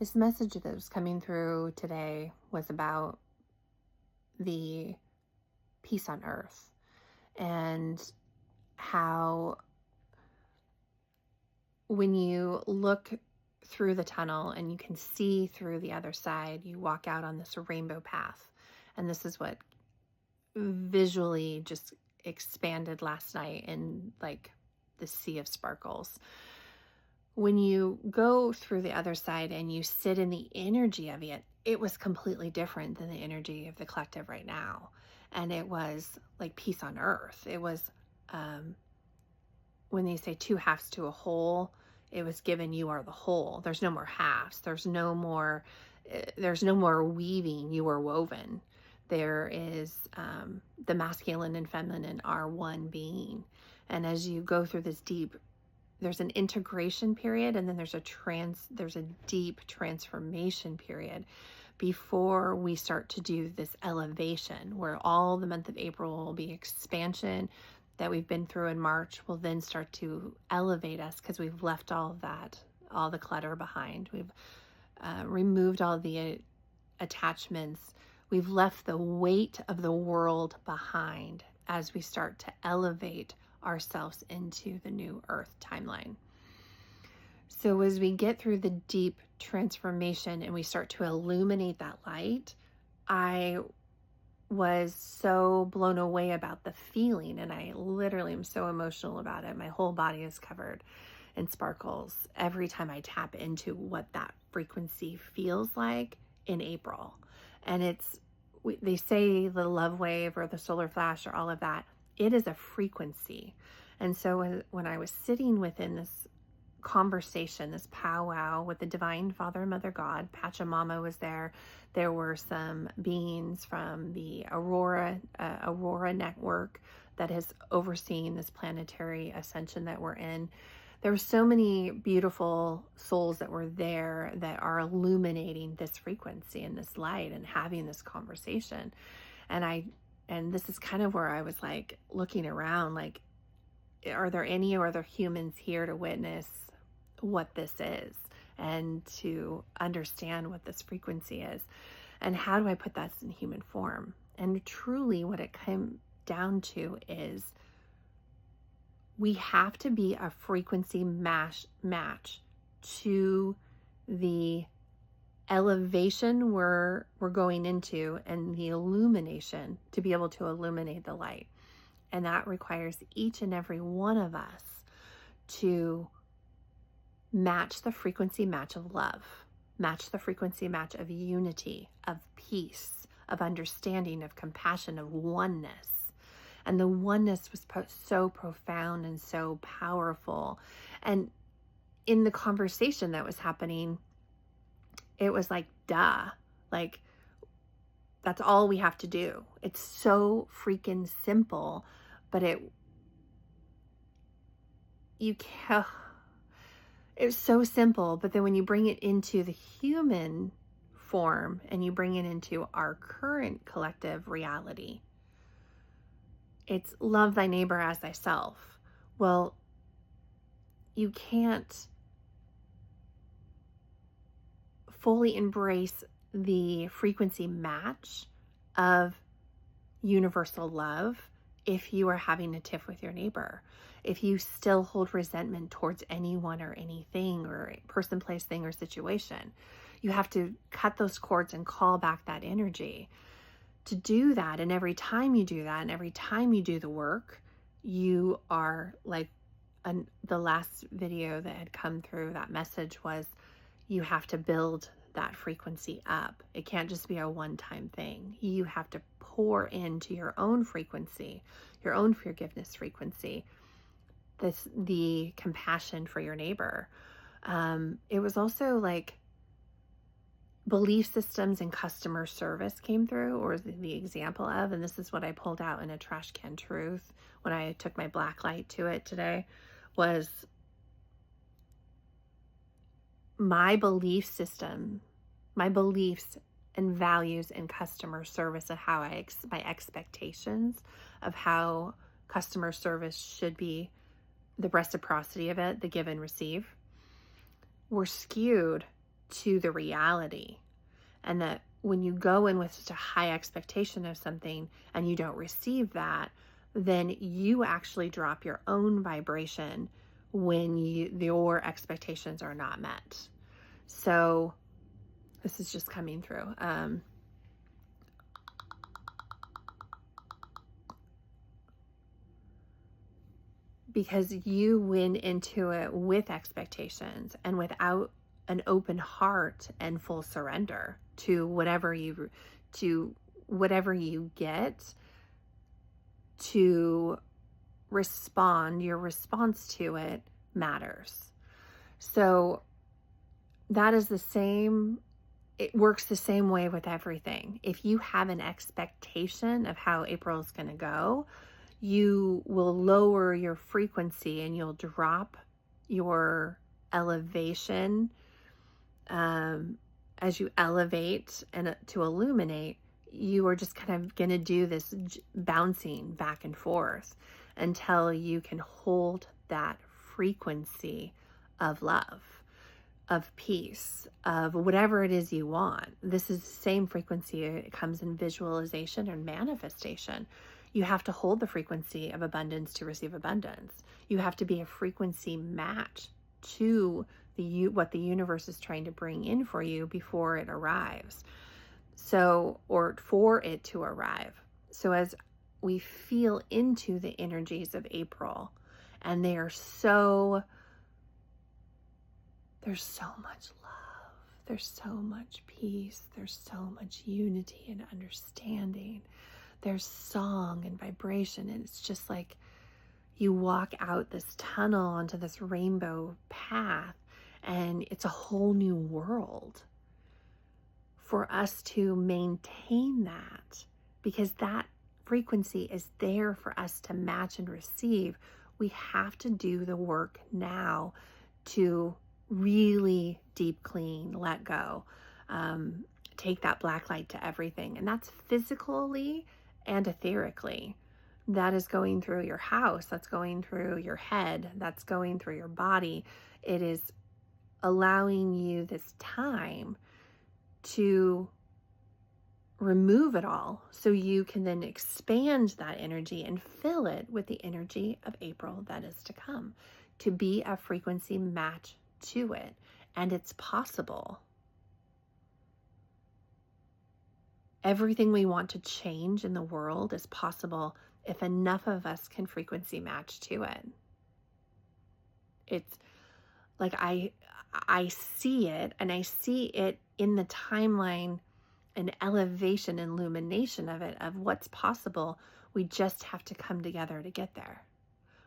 This message that was coming through today was about the peace on earth and how when you look through the tunnel and you can see through the other side, you walk out on this rainbow path. And this is what visually just expanded last night in like the sea of sparkles. When you go through the other side and you sit in the energy of it, it was completely different than the energy of the collective right now. And it was like peace on earth. It was, when they say two halves to a whole, it was given you are the whole. There's no more halves. There's no more weaving. You are woven. There is the masculine and feminine are one being. And as you go through this deep, there's an integration period, and then there's a deep transformation period before we start to do this elevation, where all the month of April will be expansion that we've been through in March will then start to elevate us because we've left all of that, all the clutter behind. We've removed all the attachments. We've left the weight of the world behind as we start to elevate ourselves into the new earth timeline. So as we get through the deep transformation and we start to illuminate that light, I was so blown away about the feeling, and I literally am so emotional about it. My whole body is covered in sparkles every time I tap into what that frequency feels like in April. And they say the love wave or the solar flash or all of that, it is a frequency. And so when I was sitting within this conversation, this powwow with the Divine Father and Mother God, Pachamama was there. There were some beings from the Aurora network that has overseen this planetary ascension that we're in. There were so many beautiful souls that were there that are illuminating this frequency and this light and having this conversation. And this is kind of where I was like looking around, like, are there any other humans here to witness what this is and to understand what this frequency is? And how do I put that in human form? And truly what it came down to is we have to be a frequency match to the elevation we're going into and the illumination to be able to illuminate the light. And that requires each and every one of us to match the frequency match of love, match the frequency match of unity, of peace, of understanding, of compassion, of oneness. And the oneness was so profound and so powerful. And in the conversation that was happening, it was like, duh, like that's all we have to do. It's so freaking simple, but it's so simple. But then when you bring it into the human form and you bring it into our current collective reality, it's love thy neighbor as thyself. Well, you can't fully embrace the frequency match of universal love if you are having a tiff with your neighbor, if you still hold resentment towards anyone or anything or person, place, thing, or situation. You have to cut those cords and call back that energy. To do that, and every time you do that, and every time you do the work, you are like, the last video that had come through, that message was, you have to build that frequency up. It can't just be a one-time thing. You have to pour into your own frequency, your own forgiveness frequency, the compassion for your neighbor. It was also like belief systems and customer service came through, or the example of, and this is what I pulled out in a trash can truth when I took my black light to it today, was my belief system, my beliefs and values in customer service, and how my expectations of how customer service should be, the reciprocity of it, the give and receive, were skewed to the reality. And that when you go in with such a high expectation of something and you don't receive that, then you actually drop your own vibration when your expectations are not met. So this is just coming through. Because you went into it with expectations and without an open heart and full surrender to whatever you get to respond. Your response to it matters. So that is the same. It works the same way with everything. If you have an expectation of how April is going to go, you will lower your frequency and you'll drop your elevation. As you elevate and to illuminate, you are just kind of going to do this bouncing back and forth until you can hold that frequency of love, of peace, of whatever it is you want. This is the same frequency. It comes in visualization and manifestation. You have to hold the frequency of abundance to receive abundance. You have to be a frequency match to what the universe is trying to bring in for you before it arrives. So, or for it to arrive. So as we feel into the energies of April, and there's so much love, there's so much peace, there's so much unity and understanding, there's song and vibration, and it's just like you walk out this tunnel onto this rainbow path, and it's a whole new world. For us to maintain that, because that frequency is there for us to match and receive, we have to do the work now to really deep clean, let go, take that black light to everything. And that's physically and etherically. That is going through your house, that's going through your head, that's going through your body. It is allowing you this time to remove it all so you can then expand that energy and fill it with the energy of April that is to come, to be a frequency match to it. And it's possible. Everything we want to change in the world is possible if enough of us can frequency match to it. It's like I see it, and I see it in the timeline and elevation and illumination of it, of what's possible. We just have to come together to get there.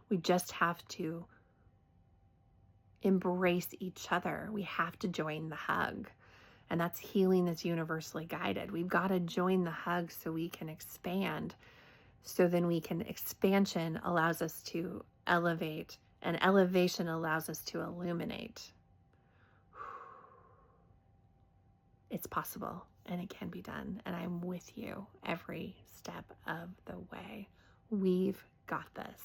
We just have to embrace each other. We have to join the hug. And that's healing that's universally guided. We've got to join the hug so we can expand. So then expansion allows us to elevate, and elevation allows us to illuminate. It's possible, and it can be done. And I'm with you every step of the way. We've got this.